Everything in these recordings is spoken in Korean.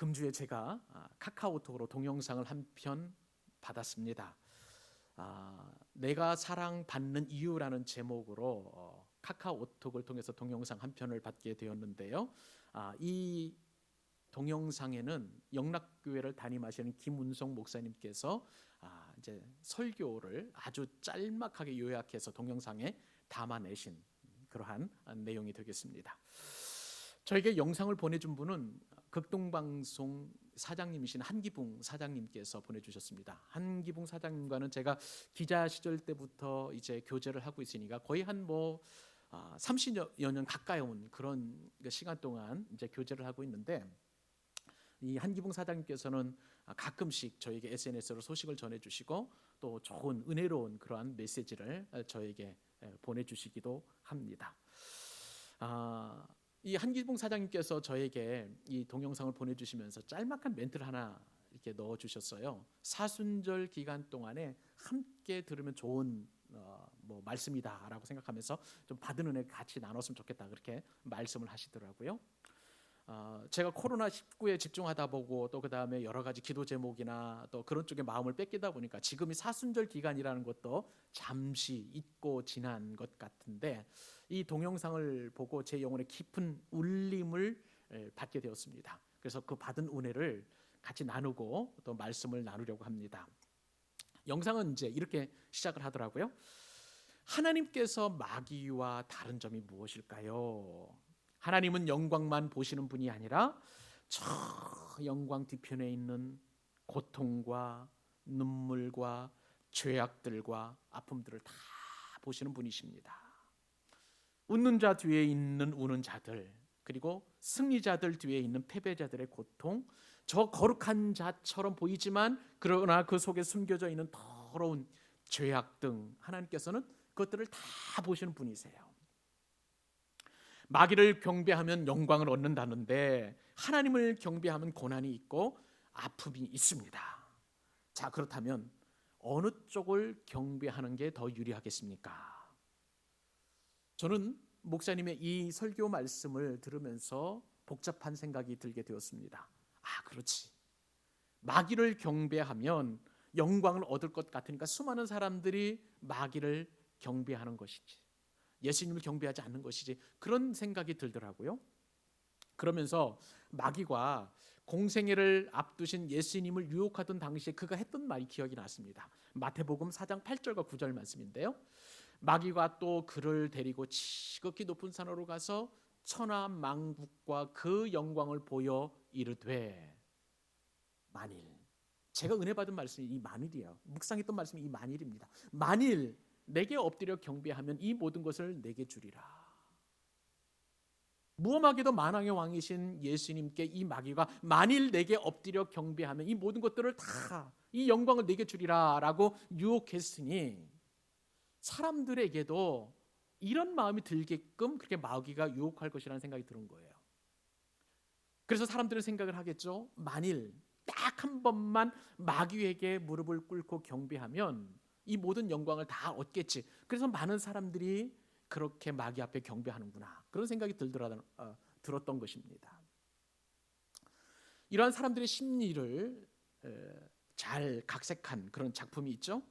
금주에 제가 카카오톡으로 동영상을 한 편 받았습니다. 내가 사랑받는 이유라는 제목으로 카카오톡을 통해서 동영상 한 편을 받게 되었는데요. 이 동영상에는 영락교회를 담임하시는 김운성 목사님께서 이제 설교를 아주 짤막하게 요약해서 동영상에 담아내신 그러한 내용이 되겠습니다. 저에게 영상을 보내준 분은 극동방송 사장님이신 한기붕 사장님께서 보내주셨습니다. 한기붕 사장님과는 제가 기자 시절 때부터 이제 교제를 하고 있으니까 거의 한 30여 년 가까이 온 그런 시간 동안 이제 교제를 하고 있는데, 이 한기붕 사장님께서는 가끔씩 저에게 SNS로 소식을 전해주시고 또 좋은 은혜로운 그러한 메시지를 저에게 보내주시기도 합니다. 이 한기붕 사장님께서 저에게 이 동영상을 보내주시면서 짤막한 멘트를 하나 이렇게 넣어주셨어요. 사순절 기간 동안에 함께 들으면 좋은 말씀이다라고 생각하면서 좀 받은 은혜 같이 나눴으면 좋겠다, 그렇게 말씀을 하시더라고요. 제가 코로나19에 집중하다 보고 또 그 다음에 여러 가지 기도 제목이나 또 그런 쪽에 마음을 뺏기다 보니까 지금이 사순절 기간이라는 것도 잠시 잊고 지난 것 같은데, 이 동영상을 보고 제 영혼에 깊은 울림을 받게 되었습니다. 그래서 그 받은 은혜를 같이 나누고 또 말씀을 나누려고 합니다. 영상은 이제 이렇게 시작을 하더라고요. 하나님께서 마귀와 다른 점이 무엇일까요? 하나님은 영광만 보시는 분이 아니라 저 영광 뒤편에 있는 고통과 눈물과 죄악들과 아픔들을 다 보시는 분이십니다. 웃는 자 뒤에 있는 우는 자들, 그리고 승리자들 뒤에 있는 패배자들의 고통, 저 거룩한 자처럼 보이지만 그러나 그 속에 숨겨져 있는 더러운 죄악 등 하나님께서는 그것들을 다 보시는 분이세요. 마귀를 경배하면 영광을 얻는다는데 하나님을 경배하면 고난이 있고 아픔이 있습니다. 자, 그렇다면 어느 쪽을 경배하는 게 더 유리하겠습니까? 저는 목사님의 이 설교 말씀을 들으면서 복잡한 생각이 들게 되었습니다. 그렇지. 마귀를 경배하면 영광을 얻을 것 같으니까 수많은 사람들이 마귀를 경배하는 것이지, 예수님을 경배하지 않는 것이지, 그런 생각이 들더라고요. 그러면서 마귀가 공생애를 앞두신 예수님을 유혹하던 당시에 그가 했던 말이 기억이 났습니다. 마태복음 4장 8절과 9절 말씀인데요. 마귀가 또 그를 데리고 지극히 높은 산으로 가서 천하 만국과 그 영광을 보여 이르되, 만일, 제가 은혜 받은 말씀이 이 만일이에요. 묵상했던 말씀이 이 만일입니다. 만일 내게 엎드려 경배하면 이 모든 것을 내게 주리라. 무엄하게도 만왕의 왕이신 예수님께 이 마귀가 만일 내게 엎드려 경배하면 이 모든 것들을 다, 이 영광을 내게 주리라 라고 유혹했으니 사람들에게도 이런 마음이 들게끔 그렇게 마귀가 유혹할 것이라는 생각이 드는 거예요. 그래서 사람들은 생각을 하겠죠. 만일 딱 한 번만 마귀에게 무릎을 꿇고 경배하면 이 모든 영광을 다 얻겠지. 그래서 많은 사람들이 그렇게 마귀 앞에 경배하는구나, 그런 생각이 들었던 것입니다. 이러한 사람들의 심리를 잘 각색한 그런 작품이 있죠.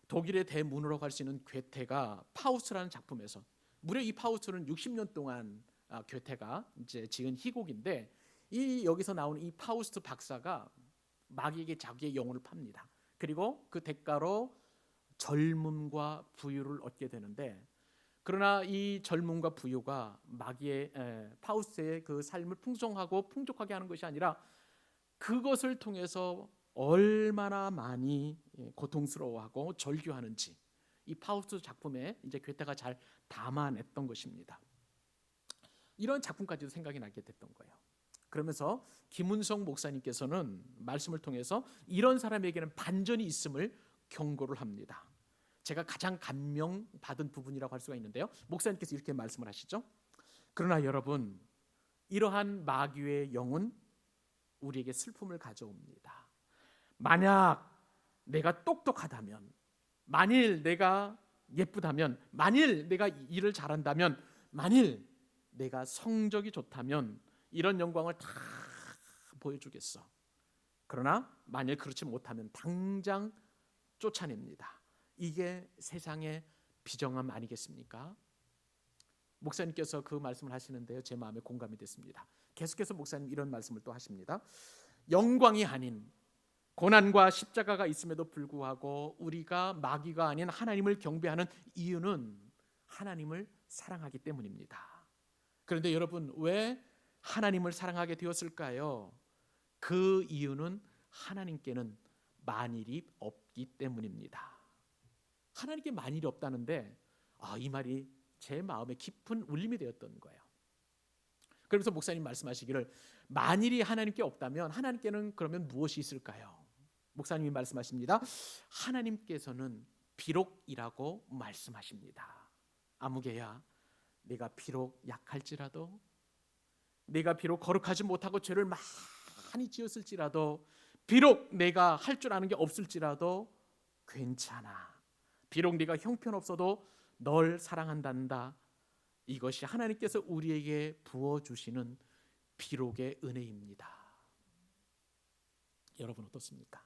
독일의 대문으로 갈 수 있는 괴테가 파우스트라는 작품에서, 무려 이 파우스트는 60년 동안 괴테가 이제 지은 희곡인데, 이 여기서 나오는 이 파우스트 박사가 마귀에게 자기의 영혼을 팝니다. 그리고 그 대가로 젊음과 부유를 얻게 되는데, 그러나 이 젊음과 부유가 파우스트의 그 삶을 풍성하고 풍족하게 하는 것이 아니라 그것을 통해서 얼마나 많이 고통스러워하고 절규하는지 이 파우스트 작품에 이제 괴테가 잘 담아냈던 것입니다. 이런 작품까지도 생각이 나게 됐던 거예요. 그러면서 김운성 목사님께서는 말씀을 통해서 이런 사람에게는 반전이 있음을 경고를 합니다. 제가 가장 감명받은 부분이라고 할 수가 있는데요. 목사님께서 이렇게 말씀을 하시죠. 그러나 여러분, 이러한 마귀의 영은 우리에게 슬픔을 가져옵니다. 만약 내가 똑똑하다면, 만일 내가 예쁘다면, 만일 내가 일을 잘한다면, 만일 내가 성적이 좋다면 이런 영광을 다 보여주겠어. 그러나 만일 그렇지 못하면 당장 쫓아냅니다. 이게 세상의 비정함 아니겠습니까? 목사님께서 그 말씀을 하시는데요, 제 마음에 공감이 됐습니다. 계속해서 목사님 이런 말씀을 또 하십니다. 영광이 아닌 고난과 십자가가 있음에도 불구하고 우리가 마귀가 아닌 하나님을 경배하는 이유는 하나님을 사랑하기 때문입니다. 그런데 여러분, 왜 하나님을 사랑하게 되었을까요? 그 이유는 하나님께는 만일이 없기 때문입니다. 하나님께 만일이 없다는데 이 말이 제 마음에 깊은 울림이 되었던 거예요. 그러면서 목사님 말씀하시기를, 만일이 하나님께 없다면 하나님께는 그러면 무엇이 있을까요? 목사님이 말씀하십니다. 하나님께서는 비록이라고 말씀하십니다. 아무개야, 내가 비록 약할지라도, 내가 비록 거룩하지 못하고 죄를 많이 지었을지라도, 비록 내가 할 줄 아는 게 없을지라도 괜찮아. 비록 네가 형편없어도 널 사랑한단다. 이것이 하나님께서 우리에게 부어주시는 비록의 은혜입니다. 여러분 어떻습니까?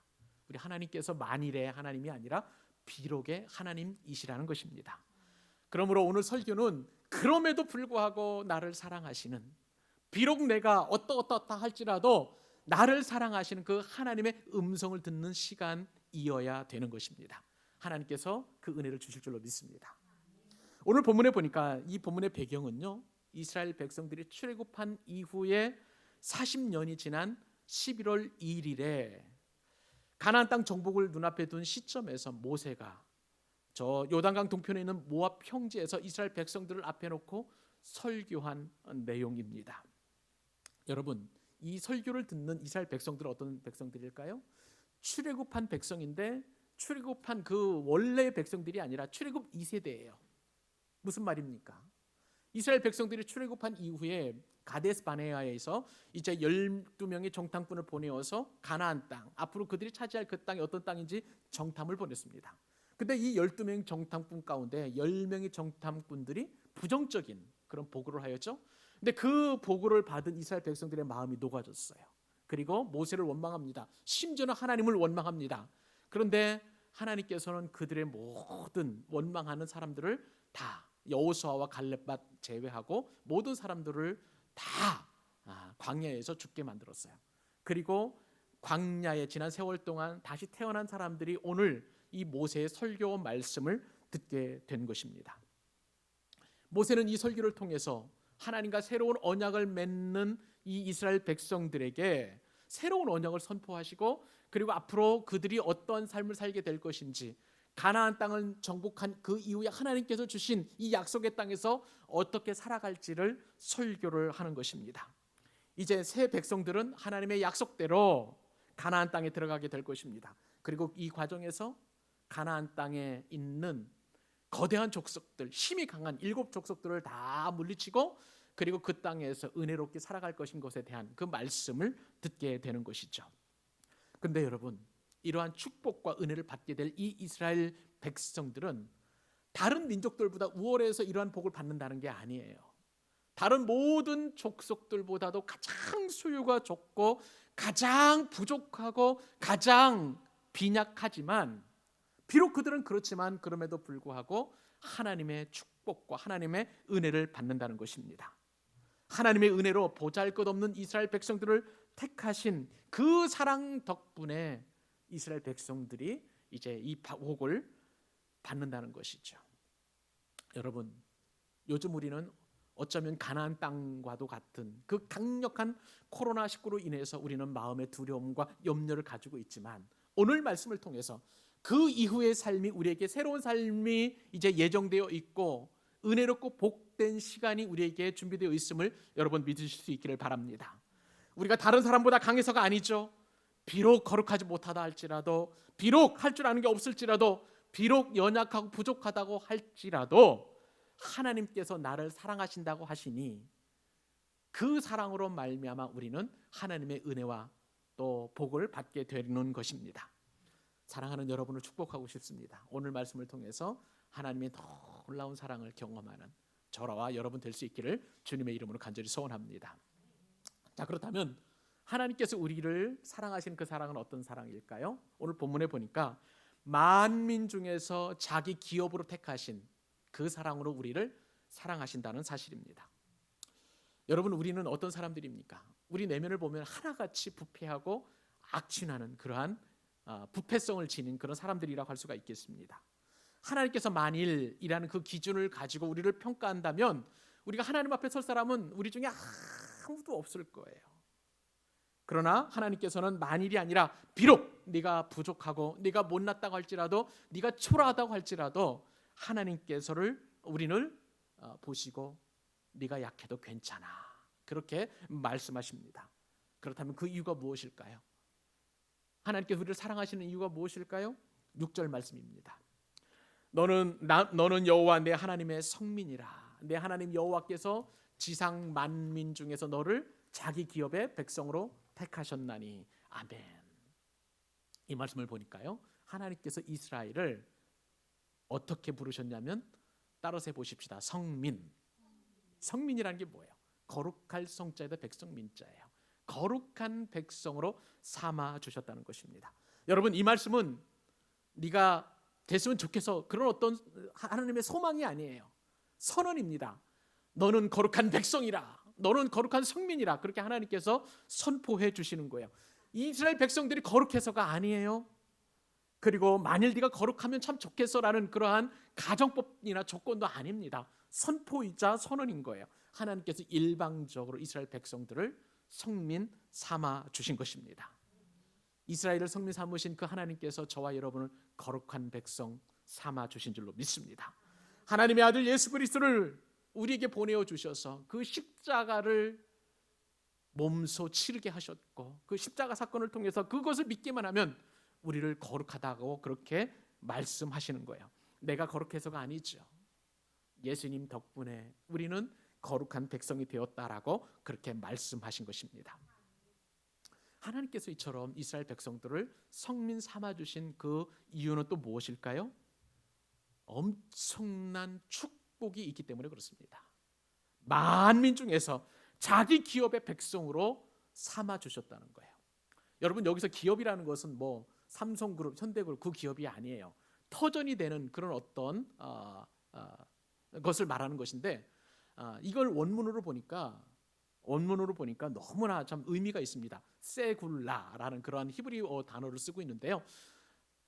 우리 하나님께서 만일의 하나님이 아니라 비록의 하나님이시라는 것입니다. 그러므로 오늘 설교는 그럼에도 불구하고 나를 사랑하시는, 비록 내가 어떠 할지라도 나를 사랑하시는 그 하나님의 음성을 듣는 시간이어야 되는 것입니다. 하나님께서 그 은혜를 주실 줄로 믿습니다. 오늘 본문에 보니까 이 본문의 배경은요, 이스라엘 백성들이 출애굽한 이후에 40년이 지난 11월 1일에 가나안 땅 정복을 눈앞에 둔 시점에서 모세가 저 요단강 동편에 있는 모압 평지에서 이스라엘 백성들을 앞에 놓고 설교한 내용입니다. 여러분, 이 설교를 듣는 이스라엘 백성들은 어떤 백성들일까요? 출애굽한 백성인데 출애굽한 그 원래의 백성들이 아니라 출애굽 2세대예요. 무슨 말입니까? 이스라엘 백성들이 출애굽한 이후에 가데스 바네아에서 이제 12명의 정탐꾼을 보내어서 가나안 땅, 앞으로 그들이 차지할 그 땅이 어떤 땅인지 정탐을 보냈습니다. 근데 이 12명 정탐꾼 가운데 10명의 정탐꾼들이 부정적인 그런 보고를 하였죠. 근데 그 보고를 받은 이스라엘 백성들의 마음이 녹아졌어요. 그리고 모세를 원망합니다. 심지어는 하나님을 원망합니다. 그런데 하나님께서는 그들의 모든 원망하는 사람들을 다, 여호수아와 갈렙만 제외하고 모든 사람들을 다 광야에서 죽게 만들었어요. 그리고 광야에 지난 세월 동안 다시 태어난 사람들이 오늘 이 모세의 설교 말씀을 듣게 된 것입니다. 모세는 이 설교를 통해서 하나님과 새로운 언약을 맺는 이 이스라엘 백성들에게 새로운 언약을 선포하시고, 그리고 앞으로 그들이 어떠한 삶을 살게 될 것인지, 가나안 땅을 정복한 그 이후에 하나님께서 주신 이 약속의 땅에서 어떻게 살아갈지를 설교를 하는 것입니다. 이제 새 백성들은 하나님의 약속대로 가나안 땅에 들어가게 될 것입니다. 그리고 이 과정에서 가나안 땅에 있는 거대한 족속들, 힘이 강한 7 족속들을 다 물리치고, 그리고 그 땅에서 은혜롭게 살아갈 것인 것에 대한 그 말씀을 듣게 되는 것이죠. 그런데 여러분, 이러한 축복과 은혜를 받게 될 이 이스라엘 백성들은 다른 민족들보다 우월해서 이러한 복을 받는다는 게 아니에요. 다른 모든 족속들보다도 가장 소유가 적고 가장 부족하고 가장 빈약하지만, 비록 그들은 그렇지만 그럼에도 불구하고 하나님의 축복과 하나님의 은혜를 받는다는 것입니다. 하나님의 은혜로 보잘것없는 이스라엘 백성들을 택하신 그 사랑 덕분에 이스라엘 백성들이 이제 이 복을 받는다는 것이죠. 여러분, 요즘 우리는 어쩌면 가나안 땅과도 같은 그 강력한 코로나19로 인해서 우리는 마음의 두려움과 염려를 가지고 있지만, 오늘 말씀을 통해서 그 이후의 삶이 우리에게 새로운 삶이 이제 예정되어 있고 은혜롭고 복된 시간이 우리에게 준비되어 있음을 여러분 믿으실 수 있기를 바랍니다. 우리가 다른 사람보다 강해서가 아니죠. 비록 거룩하지 못하다 할지라도, 비록 할 줄 아는 게 없을지라도, 비록 연약하고 부족하다고 할지라도 하나님께서 나를 사랑하신다고 하시니 그 사랑으로 말미암아 우리는 하나님의 은혜와 또 복을 받게 되는 것입니다. 사랑하는 여러분을 축복하고 싶습니다. 오늘 말씀을 통해서 하나님의 놀라운 사랑을 경험하는 저와 여러분 될 수 있기를 주님의 이름으로 간절히 소원합니다. 자, 그렇다면 하나님께서 우리를 사랑하시는 그 사랑은 어떤 사랑일까요? 오늘 본문에 보니까 만민 중에서 자기 기업으로 택하신 그 사랑으로 우리를 사랑하신다는 사실입니다. 여러분, 우리는 어떤 사람들입니까? 우리 내면을 보면 하나같이 부패하고 악취나는 그러한 부패성을 지닌 그런 사람들이라고 할 수가 있겠습니다. 하나님께서 만일이라는 그 기준을 가지고 우리를 평가한다면 우리가 하나님 앞에 설 사람은 우리 중에 아무도 없을 거예요. 그러나 하나님께서는 만일이 아니라 비록 네가 부족하고 네가 못났다고 할지라도 네가 초라하다고 할지라도 하나님께서를 우리를 보시고 네가 약해도 괜찮아, 그렇게 말씀하십니다. 그렇다면 그 이유가 무엇일까요? 하나님께서 우리를 사랑하시는 이유가 무엇일까요? 6절 말씀입니다. 너는 여호와 내 하나님의 성민이라. 내 하나님 여호와께서 지상 만민 중에서 너를 자기 기업의 백성으로 택하셨나니. 아멘. 이 말씀을 보니까요, 하나님께서 이스라엘을 어떻게 부르셨냐면 따라서 해보십시다. 성민. 성민이라는 게 뭐예요? 거룩할 성자에다 백성 민자예요. 거룩한 백성으로 삼아 주셨다는 것입니다. 여러분, 이 말씀은 네가 됐으면 좋겠어 그런 어떤 하나님의 소망이 아니에요. 선언입니다. 너는 거룩한 백성이라, 너는 거룩한 성민이라, 그렇게 하나님께서 선포해 주시는 거예요. 이스라엘 백성들이 거룩해서가 아니에요. 그리고 만일 네가 거룩하면 참 좋겠어라는 그러한 가정법이나 조건도 아닙니다. 선포이자 선언인 거예요. 하나님께서 일방적으로 이스라엘 백성들을 성민 삼아 주신 것입니다. 이스라엘을 성민 삼으신 그 하나님께서 저와 여러분을 거룩한 백성 삼아 주신 줄로 믿습니다. 하나님의 아들 예수 그리스도를 우리에게 보내어 주셔서 그 십자가를 몸소 치르게 하셨고, 그 십자가 사건을 통해서 그것을 믿기만 하면 우리를 거룩하다고 그렇게 말씀하시는 거예요. 내가 거룩해서가 아니죠. 예수님 덕분에 우리는 거룩한 백성이 되었다라고 그렇게 말씀하신 것입니다. 하나님께서 이처럼 이스라엘 백성들을 성민 삼아주신 그 이유는 또 무엇일까요? 엄청난 축복이 있기 때문에 그렇습니다. 만민 중에서 자기 기업의 백성으로 삼아주셨다는 거예요. 여러분, 여기서 기업이라는 것은 뭐 삼성그룹, 현대그룹 그 기업이 아니에요. 터전이 되는 그런 어떤 것을 말하는 것인데, 이걸 원문으로 보니까 너무나 참 의미가 있습니다. 세굴라라는 그러한 히브리어 단어를 쓰고 있는데요,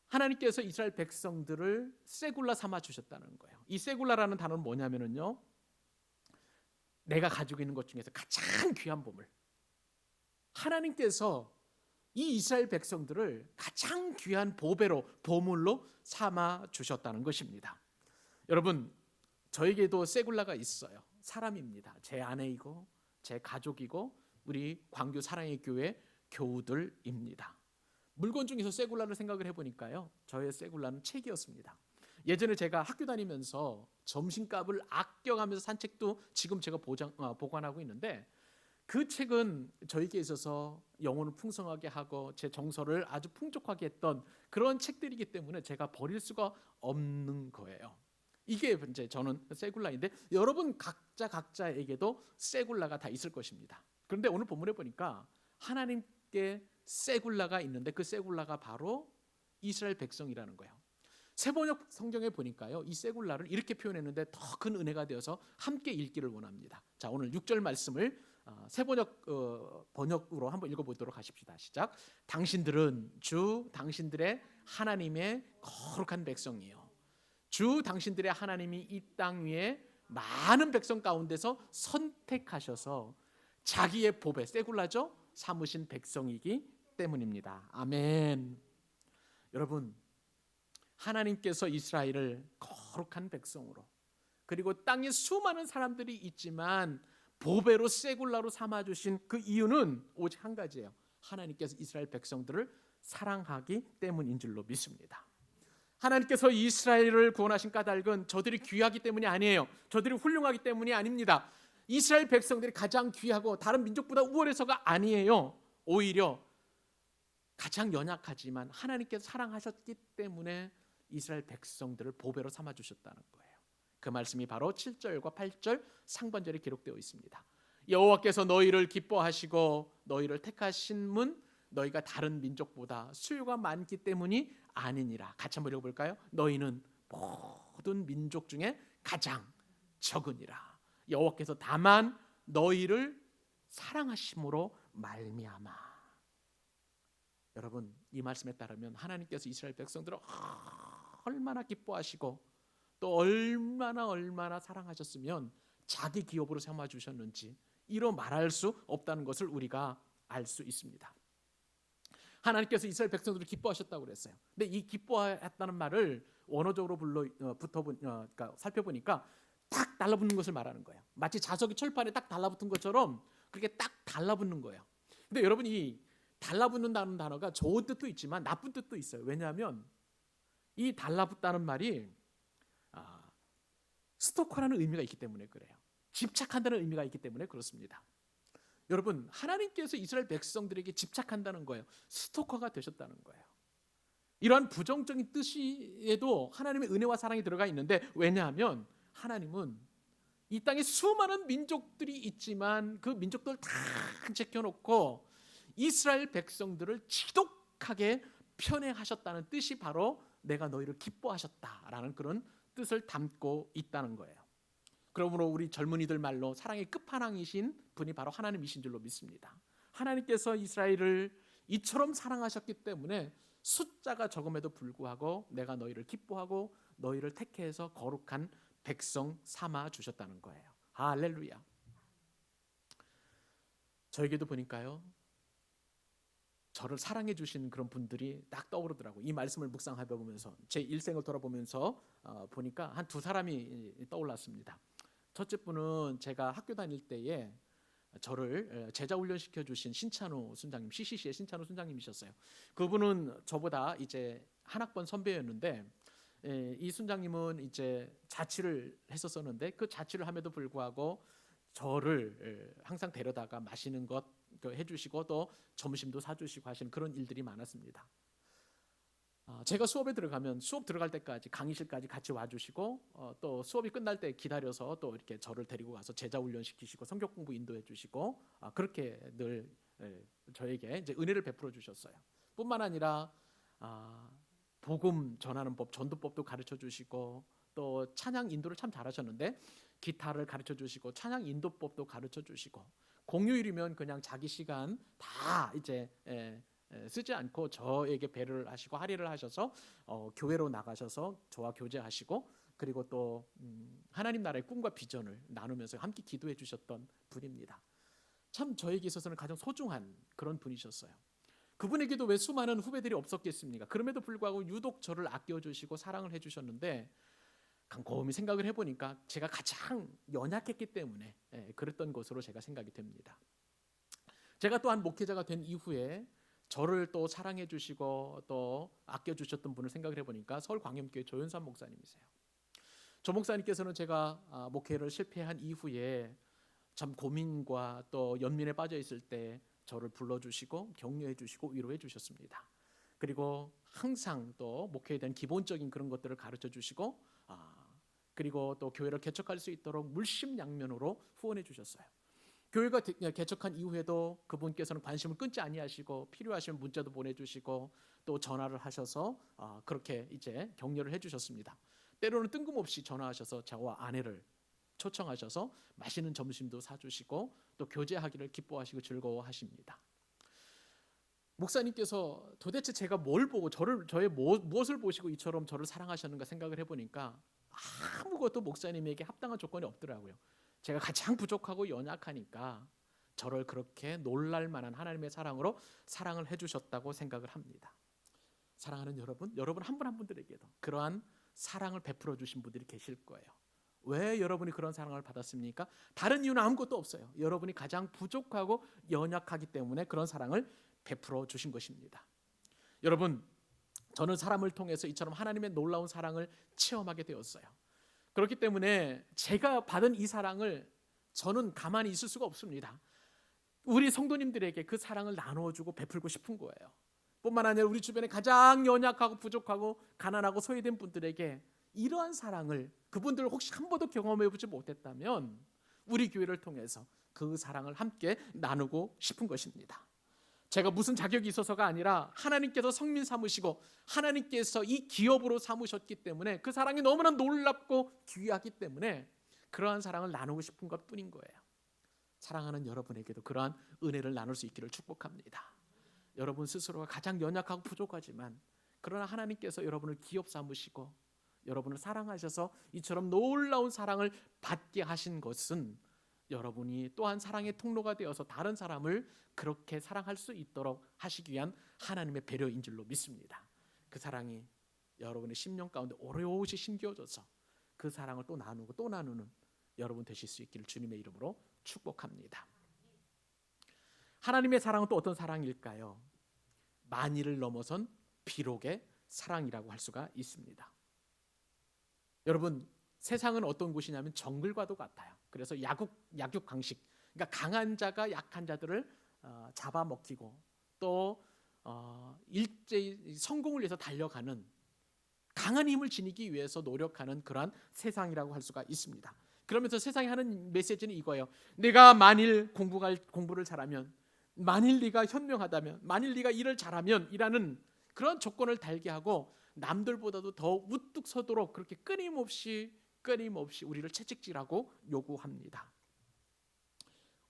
하나님께서 이스라엘 백성들을 세굴라 삼아 주셨다는 거예요. 이 세굴라라는 단어는 뭐냐면요, 내가 가지고 있는 것 중에서 가장 귀한 보물, 하나님께서 이 이스라엘 백성들을 가장 귀한 보물로 삼아 주셨다는 것입니다. 여러분, 저에게도 세굴라가 있어요. 사람입니다. 제 아내이고 제 가족이고 우리 광교 사랑의 교회 교우들입니다. 물건 중에서 세굴라를 생각을 해보니까요, 저의 세굴라는 책이었습니다. 예전에 제가 학교 다니면서 점심값을 아껴가면서 산 책도 지금 제가 보관하고 있는데, 그 책은 저에게 있어서 영혼을 풍성하게 하고 제 정서를 아주 풍족하게 했던 그런 책들이기 때문에 제가 버릴 수가 없는 거예요. 이게 이제 저는 세굴라인데, 여러분 각자에게도 세굴라가 다 있을 것입니다. 그런데 오늘 본문에 보니까 하나님께 세굴라가 있는데 그 세굴라가 바로 이스라엘 백성이라는 거예요. 새번역 성경에 보니까요, 이 세굴라를 이렇게 표현했는데 더 큰 은혜가 되어서 함께 읽기를 원합니다. 자, 오늘 6절 말씀을 새번역 번역으로 한번 읽어보도록 하십시다. 시작. 당신들은 주 당신들의 하나님의 거룩한 백성이요, 주 당신들의 하나님이 이 땅 위에 많은 백성 가운데서 선택하셔서 자기의 보배, 세굴라죠, 삼으신 백성이기 때문입니다. 아멘. 여러분, 하나님께서 이스라엘을 거룩한 백성으로, 그리고 땅에 수많은 사람들이 있지만 보배로 세굴라로 삼아주신 그 이유는 오직 한 가지예요. 하나님께서 이스라엘 백성들을 사랑하기 때문인 줄로 믿습니다. 하나님께서 이스라엘을 구원하신 까닭은 저들이 귀하기 때문이 아니에요. 저들이 훌륭하기 때문이 아닙니다. 이스라엘 백성들이 가장 귀하고 다른 민족보다 우월해서가 아니에요. 오히려 가장 연약하지만 하나님께서 사랑하셨기 때문에 이스라엘 백성들을 보배로 삼아주셨다는 거예요. 그 말씀이 바로 7절과 8절 상반절에 기록되어 있습니다. 여호와께서 너희를 기뻐하시고 너희를 택하심은 너희가 다른 민족보다 수요가 많기 때문이 아니니라. 같이 한번 읽어볼까요? 너희는 모든 민족 중에 가장 적으니라. 여호와께서 다만 너희를 사랑하심으로 말미암아. 여러분, 이 말씀에 따르면 하나님께서 이스라엘 백성들을 얼마나 기뻐하시고 또 얼마나 사랑하셨으면 자기 기업으로 삼아 주셨는지 이로 말할 수 없다는 것을 우리가 알 수 있습니다. 하나님께서 이스라엘 백성들을 기뻐하셨다고 그랬어요. 근데 이 기뻐했다는 말을 원어적으로 그러니까 살펴보니까 딱 달라붙는 것을 말하는 거예요. 마치 자석이 철판에 딱 달라붙은 것처럼 그렇게 딱 달라붙는 거예요. 근데 여러분, 이 달라붙는다는 단어가 좋은 뜻도 있지만 나쁜 뜻도 있어요. 왜냐하면 이 달라붙다는 말이 스토커라는 의미가 있기 때문에 그래요. 집착한다는 의미가 있기 때문에 그렇습니다. 여러분, 하나님께서 이스라엘 백성들에게 집착한다는 거예요. 스토커가 되셨다는 거예요. 이러한 부정적인 뜻에도 하나님의 은혜와 사랑이 들어가 있는데, 왜냐하면 하나님은 이 땅에 수많은 민족들이 있지만 그 민족들을 다 제껴놓고 이스라엘 백성들을 지독하게 편애하셨다는 뜻이 바로 내가 너희를 기뻐하셨다라는 그런 뜻을 담고 있다는 거예요. 그러므로 우리 젊은이들 말로 사랑의 끝판왕이신 분이 바로 하나님이신 줄로 믿습니다. 하나님께서 이스라엘을 이처럼 사랑하셨기 때문에 숫자가 적음에도 불구하고 내가 너희를 기뻐하고 너희를 택해서 거룩한 백성 삼아 주셨다는 거예요. 할렐루야. 저에게도 보니까요, 저를 사랑해 주신 그런 분들이 딱 떠오르더라고요. 이 말씀을 묵상해 보면서 제 일생을 돌아보면서 보니까 한 두 사람이 떠올랐습니다. 첫째 분은 제가 학교 다닐 때에 저를 제자 훈련시켜 주신 신찬호 순장님, CCC의 신찬호 순장님이셨어요. 그분은 저보다 이제 한 학번 선배였는데 이 순장님은 이제 자취를 했었었는데 그 자취를 함에도 불구하고 저를 항상 데려다가 마시는 것 해주시고 또 점심도 사주시고 하시는 그런 일들이 많았습니다. 제가 수업에 들어가면 수업 들어갈 때까지 강의실까지 같이 와주시고 또 수업이 끝날 때 기다려서 또 이렇게 저를 데리고 가서 제자 훈련 시키시고 성경 공부 인도해 주시고 그렇게 늘 저에게 이제 은혜를 베풀어 주셨어요. 뿐만 아니라 복음 전하는 법, 전도법도 가르쳐 주시고 또 찬양 인도를 참 잘하셨는데 기타를 가르쳐 주시고 찬양 인도법도 가르쳐 주시고 공휴일이면 그냥 자기 시간 다 이제 쓰지 않고 저에게 배려를 하시고 할애를 하셔서 교회로 나가셔서 저와 교제하시고 그리고 또 하나님 나라의 꿈과 비전을 나누면서 함께 기도해 주셨던 분입니다. 참 저에게 있어서는 가장 소중한 그런 분이셨어요. 그분에게도 왜 수많은 후배들이 없었겠습니까? 그럼에도 불구하고 유독 저를 아껴주시고 사랑을 해주셨는데 곰곰이 생각을 해보니까 제가 가장 연약했기 때문에 그랬던 것으로 제가 생각이 됩니다. 제가 또한 목회자가 된 이후에 저를 또 사랑해 주시고 또 아껴 주셨던 분을 생각을 해보니까 서울광염교회 조윤삼 목사님이세요. 조 목사님께서는 제가 목회를 실패한 이후에 참 고민과 또 연민에 빠져 있을 때 저를 불러주시고 격려해 주시고 위로해 주셨습니다. 그리고 항상 또 목회에 대한 기본적인 그런 것들을 가르쳐 주시고 그리고 또 교회를 개척할 수 있도록 물심양면으로 후원해 주셨어요. 교회가 개척한 이후에도 그분께서는 관심을 끊지 아니하시고 필요하시면 문자도 보내주시고 또 전화를 하셔서 그렇게 이제 격려를 해주셨습니다. 때로는 뜬금없이 전화하셔서 저와 아내를 초청하셔서 맛있는 점심도 사주시고 또 교제하기를 기뻐하시고 즐거워하십니다. 목사님께서 도대체 제가 뭘 보고 저의 무엇을 보시고 이처럼 저를 사랑하셨는가 생각을 해보니까 아무것도 목사님에게 합당한 조건이 없더라고요. 제가 가장 부족하고 연약하니까 저를 그렇게 놀랄 만한 하나님의 사랑으로 사랑을 해주셨다고 생각을 합니다. 사랑하는 여러분 한 분 한 분들에게도 그러한 사랑을 베풀어 주신 분들이 계실 거예요. 왜 여러분이 그런 사랑을 받았습니까? 다른 이유는 아무것도 없어요. 여러분이 가장 부족하고 연약하기 때문에 그런 사랑을 베풀어 주신 것입니다. 여러분, 저는 사람을 통해서 이처럼 하나님의 놀라운 사랑을 체험하게 되었어요. 그렇기 때문에 제가 받은 이 사랑을 저는 가만히 있을 수가 없습니다. 우리 성도님들에게 그 사랑을 나누어주고 베풀고 싶은 거예요. 뿐만 아니라 우리 주변에 가장 연약하고 부족하고 가난하고 소외된 분들에게 이러한 사랑을 그분들 혹시 한 번도 경험해보지 못했다면 우리 교회를 통해서 그 사랑을 함께 나누고 싶은 것입니다. 제가 무슨 자격이 있어서가 아니라 하나님께서 성민 삼으시고 하나님께서 이 기업으로 삼으셨기 때문에 그 사랑이 너무나 놀랍고 귀하기 때문에 그러한 사랑을 나누고 싶은 것뿐인 거예요. 사랑하는 여러분에게도 그러한 은혜를 나눌 수 있기를 축복합니다. 여러분 스스로가 가장 연약하고 부족하지만 그러나 하나님께서 여러분을 기업 삼으시고 여러분을 사랑하셔서 이처럼 놀라운 사랑을 받게 하신 것은 여러분이 또한 사랑의 통로가 되어서 다른 사람을 그렇게 사랑할 수 있도록 하시기 위한 하나님의 배려인 줄로 믿습니다. 그 사랑이 여러분의 심령 가운데 오롯이 심겨져서 그 사랑을 또 나누고 또 나누는 여러분 되실 수 있기를 주님의 이름으로 축복합니다. 하나님의 사랑은 또 어떤 사랑일까요? 만일을 넘어선 비록의 사랑이라고 할 수가 있습니다. 여러분 세상은 어떤 곳이냐면 정글과도 같아요. 그래서 약육강식, 그러니까 강한 자가 약한 자들을 잡아먹히고 또 일제히 성공을 위해서 달려가는 강한 힘을 지니기 위해서 노력하는 그러한 세상이라고 할 수가 있습니다. 그러면서 세상이 하는 메시지는 이거예요. 내가 만일 공부를 잘하면, 만일 네가 현명하다면, 만일 네가 일을 잘하면 이라는 그런 조건을 달게 하고 남들보다도 더 우뚝 서도록 그렇게 끊임없이 우리를 채찍질하고 요구합니다.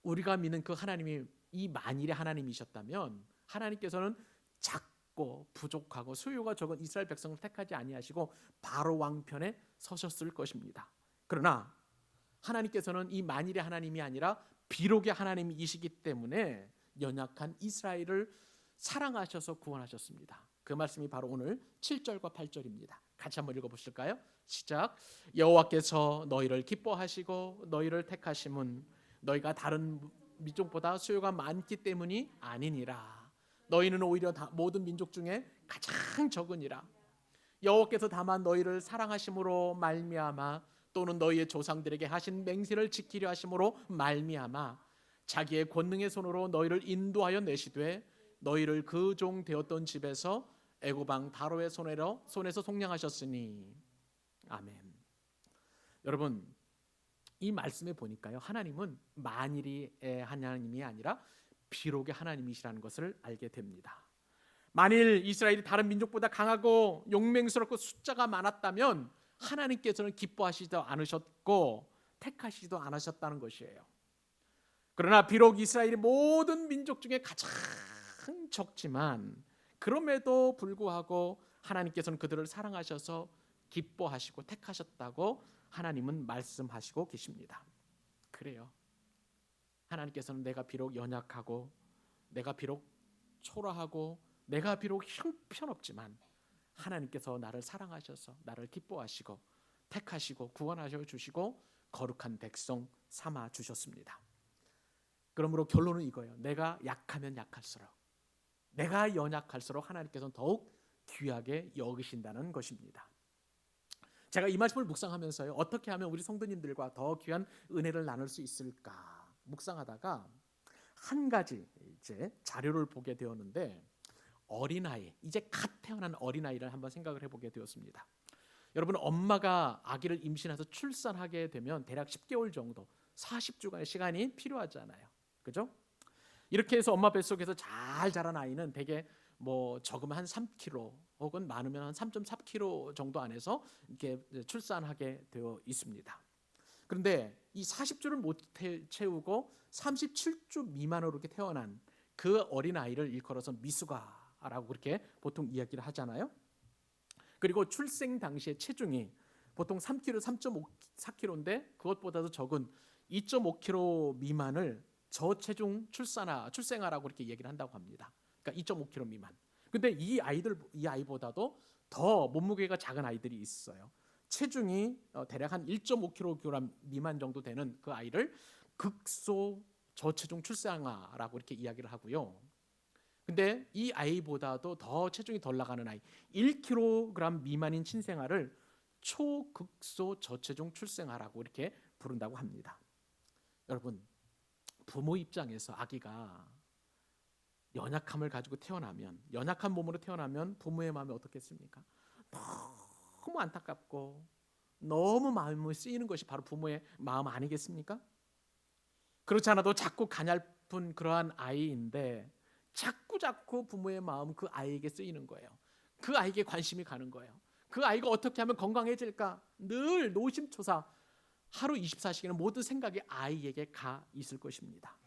우리가 믿는 그 하나님이 이 만일의 하나님이셨다면 하나님께서는 작고 부족하고 수요가 적은 이스라엘 백성을 택하지 아니하시고 바로 왕편에 서셨을 것입니다. 그러나 하나님께서는 이 만일의 하나님이 아니라 비록의 하나님이시기 때문에 연약한 이스라엘을 사랑하셔서 구원하셨습니다. 그 말씀이 바로 오늘 7절과 8절입니다. 같이 한번 읽어보실까요? 시작. 여호와께서 너희를 기뻐하시고 너희를 택하심은 너희가 다른 민족보다 수요가 많기 때문이 아니니라. 너희는 오히려 모든 민족 중에 가장 적으니라. 여호와께서 다만 너희를 사랑하심으로 말미암아 또는 너희의 조상들에게 하신 맹세를 지키려 하심으로 말미암아 자기의 권능의 손으로 너희를 인도하여 내시되 너희를 그 종 되었던 집에서 애굽 왕 다로의 손에서 속량하셨으니. 아멘. 여러분 이 말씀에 보니까요, 하나님은 만일의 하나님이 아니라 비록의 하나님이시라는 것을 알게 됩니다. 만일 이스라엘이 다른 민족보다 강하고 용맹스럽고 숫자가 많았다면 하나님께서는 기뻐하시지도 않으셨고 택하시지도 않으셨다는 것이에요. 그러나 비록 이스라엘이 모든 민족 중에 가장 적지만 그럼에도 불구하고 하나님께서는 그들을 사랑하셔서 기뻐하시고 택하셨다고 하나님은 말씀하시고 계십니다. 그래요. 하나님께서는 내가 비록 연약하고 내가 비록 초라하고 내가 비록 형편없지만 하나님께서 나를 사랑하셔서 나를 기뻐하시고 택하시고 구원하셔 주시고 거룩한 백성 삼아 주셨습니다. 그러므로 결론은 이거예요. 내가 약하면 약할수록, 내가 연약할수록 하나님께서는 더욱 귀하게 여기신다는 것입니다. 제가 이 말씀을 묵상하면서요, 어떻게 하면 우리 성도님들과 더 귀한 은혜를 나눌 수 있을까 묵상하다가 한 가지 이제 자료를 보게 되었는데, 어린아이, 이제 갓 태어난 어린아이를 한번 생각을 해보게 되었습니다. 여러분, 엄마가 아기를 임신해서 출산하게 되면 대략 10개월 정도, 40주간의 시간이 필요하잖아요. 그죠? 이렇게 해서 엄마 뱃속에서 잘 자란 아이는 대개 뭐 적으면 한 3kg 혹은 많으면 한 3.4kg 정도 안에서 이렇게 출산하게 되어 있습니다. 그런데 이 40주를 못 채우고 37주 미만으로 이렇게 태어난 그 어린아이를 일컬어서 미숙아라고 그렇게 보통 이야기를 하잖아요. 그리고 출생 당시의 체중이 보통 3kg, 3.4kg인데 그것보다도 적은 2.5kg 미만을 저체중 출생아라고 그렇게 얘기를 한다고 합니다. 그러니까 2.5kg 미만. 근데 이 아이보다도 더 몸무게가 작은 아이들이 있어요. 체중이 대략 한 1.5kg 미만 정도 되는 그 아이를 극소 저체중 출생아라고 이렇게 이야기를 하고요. 근데 이 아이보다도 더 체중이 덜 나가는 아이, 1kg 미만인 신생아를 초극소 저체중 출생아라고 이렇게 부른다고 합니다. 여러분, 부모 입장에서 아기가 연약함을 가지고 태어나면, 연약한 몸으로 태어나면 부모의 마음이 어떻겠습니까? 너무 안타깝고 너무 마음이 쓰이는 것이 바로 부모의 마음 아니겠습니까? 그렇지 않아도 자꾸 가냘픈 그러한 아이인데 자꾸 부모의 마음 그 아이에게 쓰이는 거예요. 그 아이에게 관심이 가는 거예요. 그 아이가 어떻게 하면 건강해질까 늘 노심초사 하루 24시간은 모든 생각이 아이에게 가 있을 것입니다.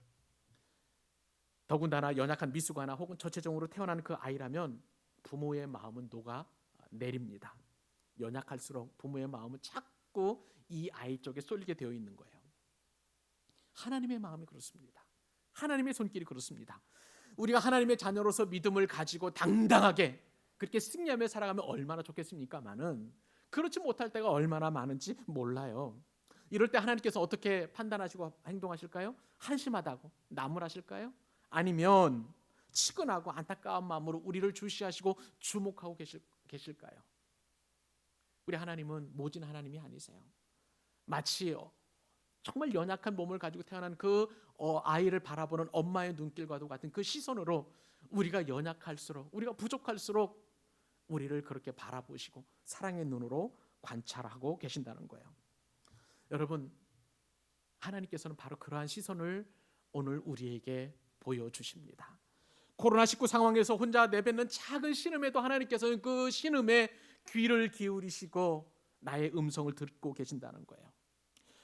더군다나 연약한 미숙아나 혹은 저체중으로 태어난 그 아이라면 부모의 마음은 녹아 내립니다. 연약할수록 부모의 마음은 자꾸 이 아이 쪽에 쏠리게 되어 있는 거예요. 하나님의 마음이 그렇습니다. 하나님의 손길이 그렇습니다. 우리가 하나님의 자녀로서 믿음을 가지고 당당하게 그렇게 승리하며 살아가면 얼마나 좋겠습니까마는 그렇지 못할 때가 얼마나 많은지 몰라요. 이럴 때 하나님께서 어떻게 판단하시고 행동하실까요? 한심하다고 나무라실까요? 아니면 치근하고 안타까운 마음으로 우리를 주시하시고 주목하고 계실까요? 우리 하나님은 모진 하나님이 아니세요. 마치 정말 연약한 몸을 가지고 태어난 그 아이를 바라보는 엄마의 눈길과도 같은 그 시선으로 우리가 연약할수록 우리가 부족할수록 우리를 그렇게 바라보시고 사랑의 눈으로 관찰하고 계신다는 거예요. 여러분, 하나님께서는 바로 그러한 시선을 오늘 우리에게 보여주십니다. 코로나19 상황에서 혼자 내뱉는 작은 신음에도 하나님께서는 그 신음에 귀를 기울이시고 나의 음성을 듣고 계신다는 거예요.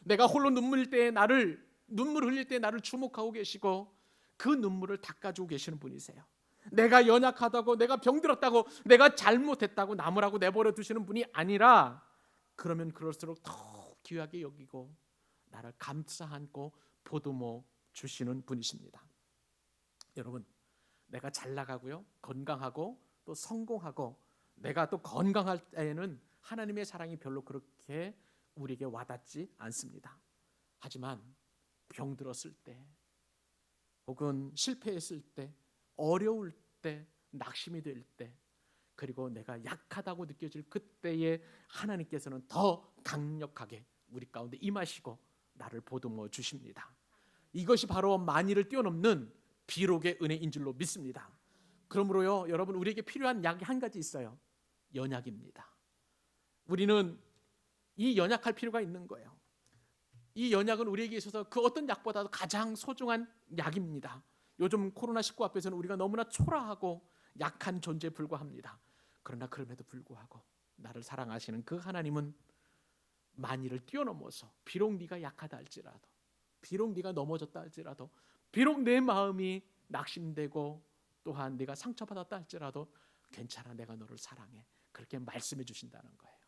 내가 홀로 눈물 흘릴 때 나를 주목하고 계시고 그 눈물을 닦아주고 계시는 분이세요. 내가 연약하다고, 내가 병들었다고, 내가 잘못했다고 나무라고 내버려 두시는 분이 아니라 그러면 그럴수록 더 귀하게 여기고 나를 감싸 안고 보듬어 주시는 분이십니다. 여러분, 내가 잘 나가고요, 건강하고 또 성공하고 내가 또 건강할 때에는 하나님의 사랑이 별로 그렇게 우리에게 와닿지 않습니다. 하지만 병들었을 때 혹은 실패했을 때 어려울 때 낙심이 될 때 그리고 내가 약하다고 느껴질 그때에 하나님께서는 더 강력하게 우리 가운데 임하시고 나를 보듬어 주십니다. 이것이 바로 만일을 뛰어넘는 비록의 은혜인 줄로 믿습니다. 그러므로요, 여러분, 우리에게 필요한 약이 한 가지 있어요. 연약입니다. 우리는 이 연약할 필요가 있는 거예요. 이 연약은 우리에게 있어서 그 어떤 약보다도 가장 소중한 약입니다. 요즘 코로나19 앞에서는 우리가 너무나 초라하고 약한 존재에 불과합니다. 그러나 그럼에도 불구하고 나를 사랑하시는 그 하나님은 만일을 뛰어넘어서 비록 네가 약하다 할지라도, 비록 네가 넘어졌다 할지라도, 비록 내 마음이 낙심되고 또한 네가 상처받았다 할지라도 괜찮아, 내가 너를 사랑해, 그렇게 말씀해 주신다는 거예요.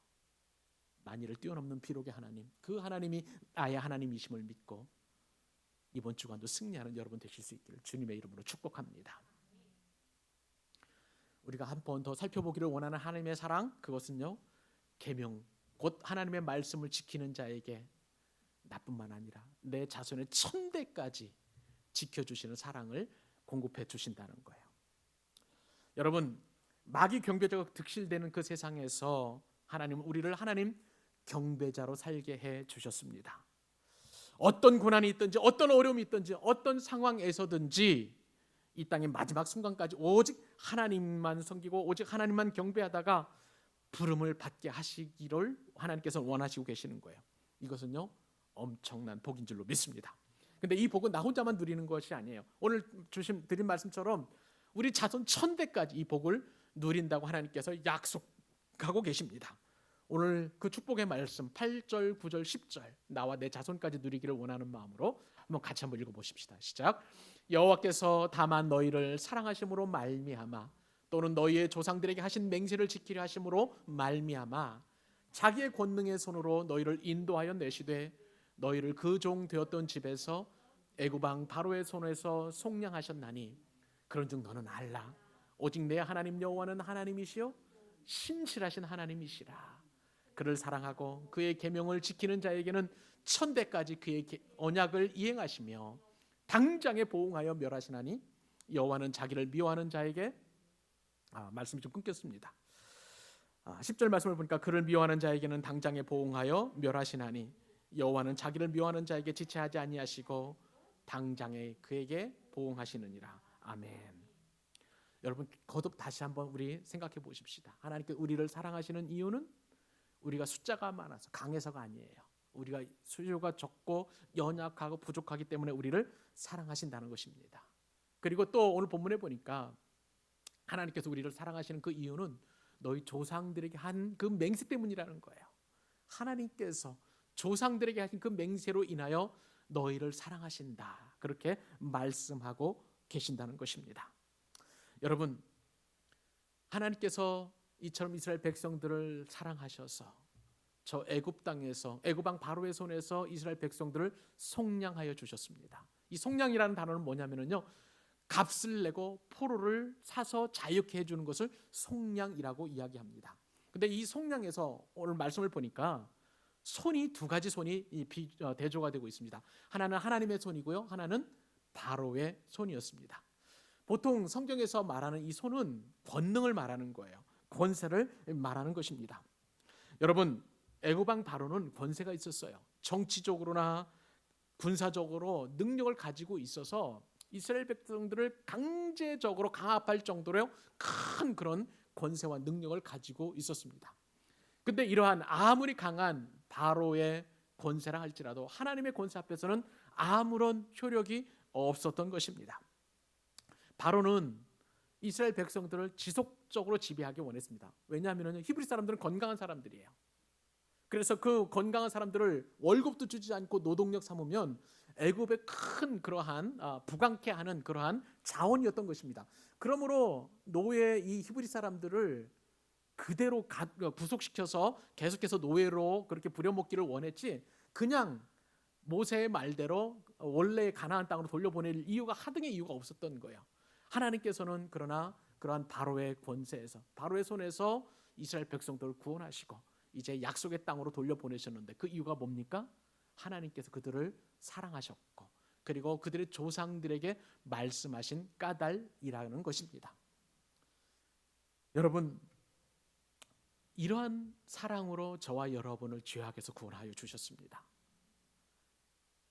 만일을 뛰어넘는 비록의 하나님, 그 하나님이 나의 하나님이심을 믿고 이번 주간도 승리하는 여러분 되실 수 있기를 주님의 이름으로 축복합니다. 우리가 한 번 더 살펴보기를 원하는 하나님의 사랑, 그것은요, 계명 곧 하나님의 말씀을 지키는 자에게 나뿐만 아니라 내 자손의 천대까지 지켜주시는 사랑을 공급해 주신다는 거예요. 여러분, 마귀 경배자가 득실되는 그 세상에서 하나님은 우리를 하나님 경배자로 살게 해 주셨습니다. 어떤 고난이 있든지 어떤 어려움이 있든지 어떤 상황에서든지 이 땅의 마지막 순간까지 오직 하나님만 섬기고 오직 하나님만 경배하다가 부름을 받게 하시기를 하나님께서 원하시고 계시는 거예요. 이것은요, 엄청난 복인 줄로 믿습니다. 근데 이 복은 나 혼자만 누리는 것이 아니에요. 오늘 드린 말씀처럼 우리 자손 천대까지 이 복을 누린다고 하나님께서 약속하고 계십니다. 오늘 그 축복의 말씀 8절, 9절, 10절 나와 내 자손까지 누리기를 원하는 마음으로 같이 한번 읽어보십시다. 시작. 여호와께서 다만 너희를 사랑하심으로 말미암아 또는 너희의 조상들에게 하신 맹세를 지키려 하심으로 말미암아 자기의 권능의 손으로 너희를 인도하여 내시되 너희를 그 종 되었던 집에서 애굽 왕 바로의 손에서 속량하셨나니 그런즉 너는 알라 오직 내 하나님 여호와는 하나님이시요 신실하신 하나님이시라. 그를 사랑하고 그의 계명을 지키는 자에게는 천대까지 그의 언약을 이행하시며 당장에 보응하여 멸하시나니 여호와는 자기를 미워하는 자에게 말씀이 좀 끊겼습니다. 10절 말씀을 보니까 그를 미워하는 자에게는 당장에 보응하여 멸하시나니 여호와는 자기를 미워하는 자에게 지체하지 아니하시고 당장에 그에게 보응하시느니라. 아멘. 여러분, 거듭 다시 한번 우리 생각해 보십시다. 하나님께 우리를 사랑하시는 이유는 우리가 숫자가 많아서 강해서가 아니에요. 우리가 수요가 적고 연약하고 부족하기 때문에 우리를 사랑하신다는 것입니다. 그리고 또 오늘 본문에 보니까 하나님께서 우리를 사랑하시는 그 이유는 너희 조상들에게 한 그 맹세 때문이라는 거예요. 하나님께서 조상들에게 하신 그 맹세로 인하여 너희를 사랑하신다, 그렇게 말씀하고 계신다는 것입니다. 여러분, 하나님께서 이처럼 이스라엘 백성들을 사랑하셔서 저 애굽 땅에서, 애굽 왕 바로의 손에서 이스라엘 백성들을 속량하여 주셨습니다. 이 속량이라는 단어는 뭐냐면요, 값을 내고 포로를 사서 자유케 해주는 것을 속량이라고 이야기합니다. 근데 이 속량에서 오늘 말씀을 보니까 손이 두 가지 손이 대조가 되고 있습니다. 하나는 하나님의 손이고요, 하나는 바로의 손이었습니다. 보통 성경에서 말하는 이 손은 권능을 말하는 거예요. 권세를 말하는 것입니다. 여러분, 애굽 왕 바로는 권세가 있었어요. 정치적으로나 군사적으로 능력을 가지고 있어서 이스라엘 백성들을 강제적으로 강압할 정도로 큰 그런 권세와 능력을 가지고 있었습니다. 근데 이러한 아무리 강한 바로의 권세라 할지라도 하나님의 권세 앞에서는 아무런 효력이 없었던 것입니다. 바로는 이스라엘 백성들을 지속적으로 지배하기 원했습니다. 왜냐하면 히브리 사람들은 건강한 사람들이에요. 그래서 그 건강한 사람들을 월급도 주지 않고 노동력 삼으면 애굽의 큰 그러한 부강케 하는 그러한 자원이었던 것입니다. 그러므로 노예 이 히브리 사람들을 그대로 구속시켜서 계속해서 노예로 그렇게 부려먹기를 원했지, 그냥 모세의 말대로 원래 가나안 땅으로 돌려보낼 이유가 하등의 이유가 없었던 거예요. 하나님께서는 그러나 그러한 바로의 권세에서, 바로의 손에서 이스라엘 백성들을 구원하시고 이제 약속의 땅으로 돌려보내셨는데 그 이유가 뭡니까? 하나님께서 그들을 사랑하셨고 그리고 그들의 조상들에게 말씀하신 까닭이라는 것입니다. 여러분, 이러한 사랑으로 저와 여러분을 죄악에서 구원하여 주셨습니다.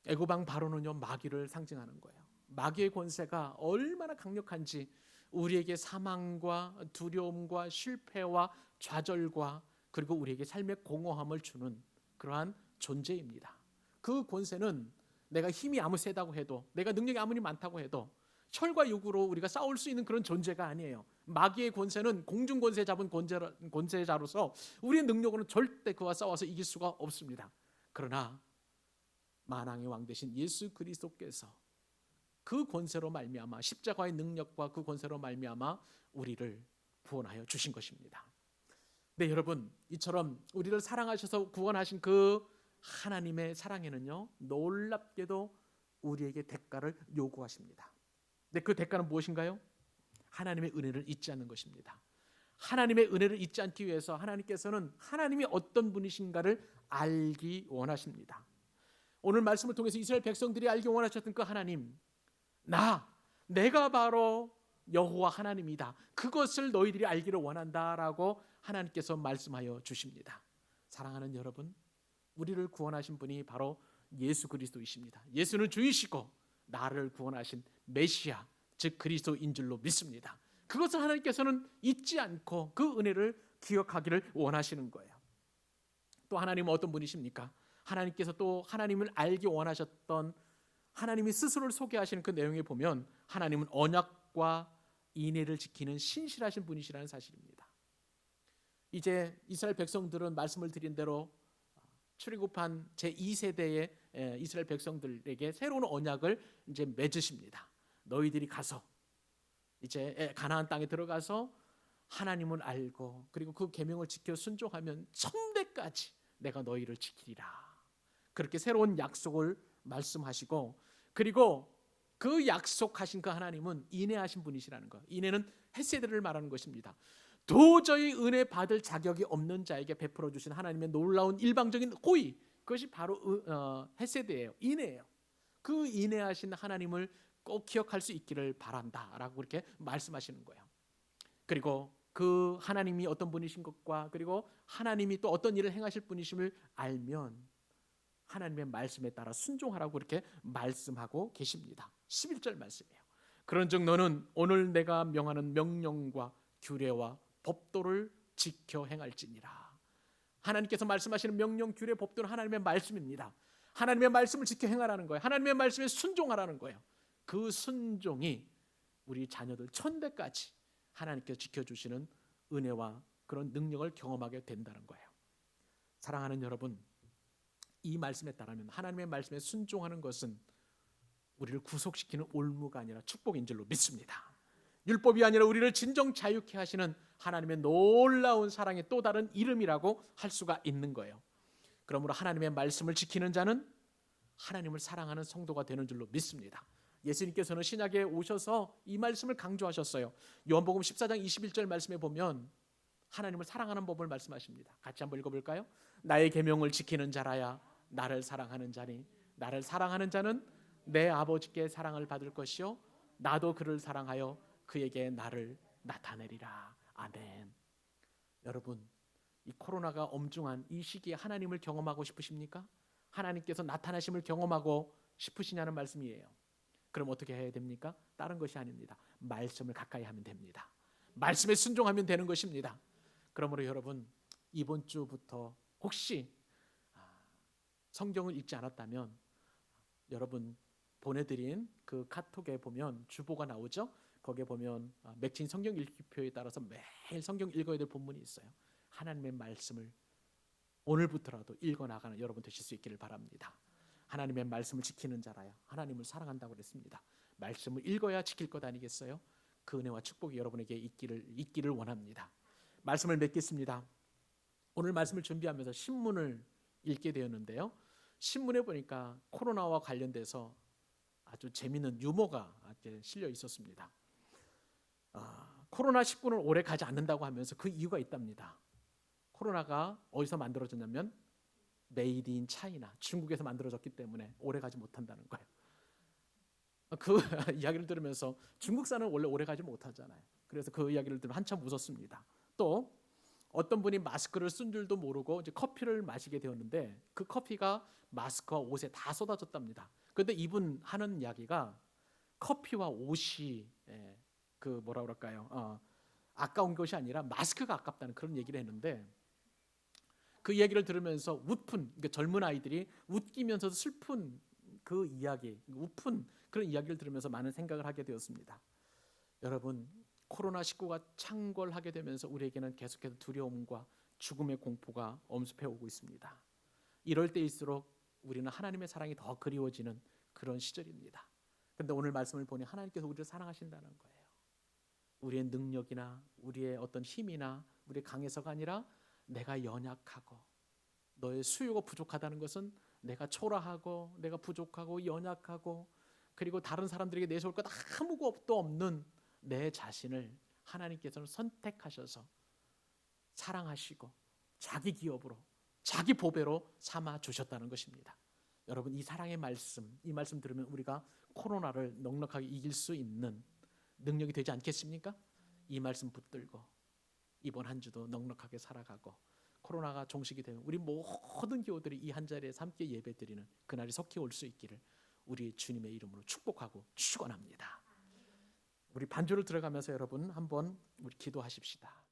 애굽 왕 바로는요, 마귀를 상징하는 거예요. 마귀의 권세가 얼마나 강력한지 우리에게 사망과 두려움과 실패와 좌절과 그리고 우리에게 삶의 공허함을 주는 그러한 존재입니다. 그 권세는 내가 힘이 아무 세다고 해도, 내가 능력이 아무리 많다고 해도 혈과 육으로 우리가 싸울 수 있는 그런 존재가 아니에요. 마귀의 권세는 공중 권세 잡은 권세자로서 우리의 능력으로는 절대 그와 싸워서 이길 수가 없습니다. 그러나 만왕의 왕 되신 예수 그리스도께서 그 권세로 말미암아, 십자가의 능력과 그 권세로 말미암아 우리를 구원하여 주신 것입니다. 네, 여러분, 이처럼 우리를 사랑하셔서 구원하신 그 하나님의 사랑에는요, 놀랍게도 우리에게 대가를 요구하십니다. 근데 그 대가는 무엇인가요? 하나님의 은혜를 잊지 않는 것입니다. 하나님의 은혜를 잊지 않기 위해서 하나님께서는 하나님이 어떤 분이신가를 알기 원하십니다. 오늘 말씀을 통해서 이스라엘 백성들이 알기 원하셨던 그 하나님, 내가 바로 여호와 하나님이다, 그것을 너희들이 알기를 원한다라고 하나님께서 말씀하여 주십니다. 사랑하는 여러분, 우리를 구원하신 분이 바로 예수 그리스도이십니다. 예수는 주이시고 나를 구원하신 메시아, 즉 그리스도인 줄로 믿습니다. 그것을 하나님께서는 잊지 않고 그 은혜를 기억하기를 원하시는 거예요. 또 하나님은 어떤 분이십니까? 하나님께서 또 하나님을 알기 원하셨던, 하나님이 스스로를 소개하시는 그 내용에 보면 하나님은 언약과 인애를 지키는 신실하신 분이시라는 사실입니다. 이제 이스라엘 백성들은 말씀을 드린 대로 출애굽한 제2세대의 이스라엘 백성들에게 새로운 언약을 이제 맺으십니다. 너희들이 가서 이제 가나안 땅에 들어가서 하나님을 알고 그리고 그 계명을 지켜 순종하면 천대까지 내가 너희를 지키리라. 그렇게 새로운 약속을 말씀하시고, 그리고 그 약속하신 그 하나님은 인애하신 분이시라는 것. 인애는 헤세드를 말하는 것입니다. 도저히 은혜 받을 자격이 없는 자에게 베풀어 주신 하나님의 놀라운 일방적인 호의, 그것이 바로 헤세드예요. 인애예요. 그 인애하신 하나님을 꼭 기억할 수 있기를 바란다라고 그렇게 말씀하시는 거예요. 그리고 그 하나님이 어떤 분이신 것과 그리고 하나님이 또 어떤 일을 행하실 분이심을 알면 하나님의 말씀에 따라 순종하라고 그렇게 말씀하고 계십니다. 11절 말씀이에요. 그런즉 너는 오늘 내가 명하는 명령과 규례와 법도를 지켜 행할지니라. 하나님께서 말씀하시는 명령, 규례, 법도는 하나님의 말씀입니다. 하나님의 말씀을 지켜 행하라는 거예요. 하나님의 말씀에 순종하라는 거예요. 그 순종이 우리 자녀들 천대까지 하나님께서 지켜주시는 은혜와 그런 능력을 경험하게 된다는 거예요. 사랑하는 여러분, 이 말씀에 따르면 하나님의 말씀에 순종하는 것은 우리를 구속시키는 올무가 아니라 축복인 줄로 믿습니다. 율법이 아니라 우리를 진정 자유케 하시는 하나님의 놀라운 사랑의 또 다른 이름이라고 할 수가 있는 거예요. 그러므로 하나님의 말씀을 지키는 자는 하나님을 사랑하는 성도가 되는 줄로 믿습니다. 예수님께서는 신약에 오셔서 이 말씀을 강조하셨어요. 요한복음 14장 21절 말씀에 보면 하나님을 사랑하는 법을 말씀하십니다. 같이 한번 읽어볼까요? 나의 계명을 지키는 자라야 나를 사랑하는 자니 나를 사랑하는 자는 내 아버지께 사랑을 받을 것이요 나도 그를 사랑하여 그에게 나를 나타내리라. 아멘. 여러분, 이 코로나가 엄중한 이 시기에 하나님을 경험하고 싶으십니까? 하나님께서 나타나심을 경험하고 싶으시냐는 말씀이에요. 그럼 어떻게 해야 됩니까? 다른 것이 아닙니다. 말씀을 가까이 하면 됩니다. 말씀에 순종하면 되는 것입니다. 그러므로 여러분, 이번 주부터 혹시 성경을 읽지 않았다면 여러분 보내드린 그 카톡에 보면 주보가 나오죠. 거기에 보면 맺힌 성경 읽기표에 따라서 매일 성경 읽어야 될 본문이 있어요. 하나님의 말씀을 오늘부터라도 읽어나가는 여러분 되실 수 있기를 바랍니다. 하나님의 말씀을 지키는 자라야 하나님을 사랑한다고 그랬습니다. 말씀을 읽어야 지킬 것 아니겠어요? 그 은혜와 축복이 여러분에게 있기를 원합니다. 말씀을 맺겠습니다. 오늘 말씀을 준비하면서 신문을 읽게 되었는데요. 신문에 보니까 코로나와 관련돼서 아주 재미있는 유머가 실려 있었습니다. 코로나19는 오래 가지 않는다고 하면서 그 이유가 있답니다. 코로나가 어디서 만들어졌냐면 메이드 인 차이나, 중국에서 만들어졌기 때문에 오래 가지 못한다는 거예요. 그 이야기를 들으면서 중국산은 원래 오래 가지 못하잖아요. 그래서 그 이야기를 들으면 한참 웃었습니다. 또 어떤 분이 마스크를 쓴 줄도 모르고 이제 커피를 마시게 되었는데 그 커피가 마스크와 옷에 다 쏟아졌답니다. 그런데 이분 하는 이야기가 커피와 옷이 그 뭐라 그럴까요? 아까운 것이 아니라 마스크가 아깝다는 그런 얘기를 했는데 그 이야기를 들으면서 그러니까 젊은 아이들이 웃기면서도 슬픈 그 이야기, 웃픈 그런 이야기를 들으면서 많은 생각을 하게 되었습니다. 여러분, 코로나19가 창궐하게 되면서 우리에게는 계속해서 두려움과 죽음의 공포가 엄습해 오고 있습니다. 이럴 때일수록 우리는 하나님의 사랑이 더 그리워지는 그런 시절입니다. 그런데 오늘 말씀을 보니 하나님께서 우리를 사랑하신다는 거예요. 우리의 능력이나 우리의 어떤 힘이나 우리의 강해서가 아니라 내가 연약하고 너의 수요가 부족하다는 것은 내가 초라하고 내가 부족하고 연약하고 그리고 다른 사람들에게 내세울 것 아무것도 없는 내 자신을 하나님께서는 선택하셔서 사랑하시고 자기 기업으로 자기 보배로 삼아 주셨다는 것입니다. 여러분, 이 사랑의 말씀, 이 말씀 들으면 우리가 코로나를 넉넉하게 이길 수 있는 능력이 되지 않겠습니까? 이 말씀 붙들고 이번 한 주도 넉넉하게 살아가고 코로나가 종식이 되면 우리 모든 교우들이 이 한 자리에서 함께 예배드리는 그날이 속히 올 수 있기를 우리 주님의 이름으로 축복하고 축원합니다. 우리 반주를 들어가면서 여러분 한번 우리 기도하십시다.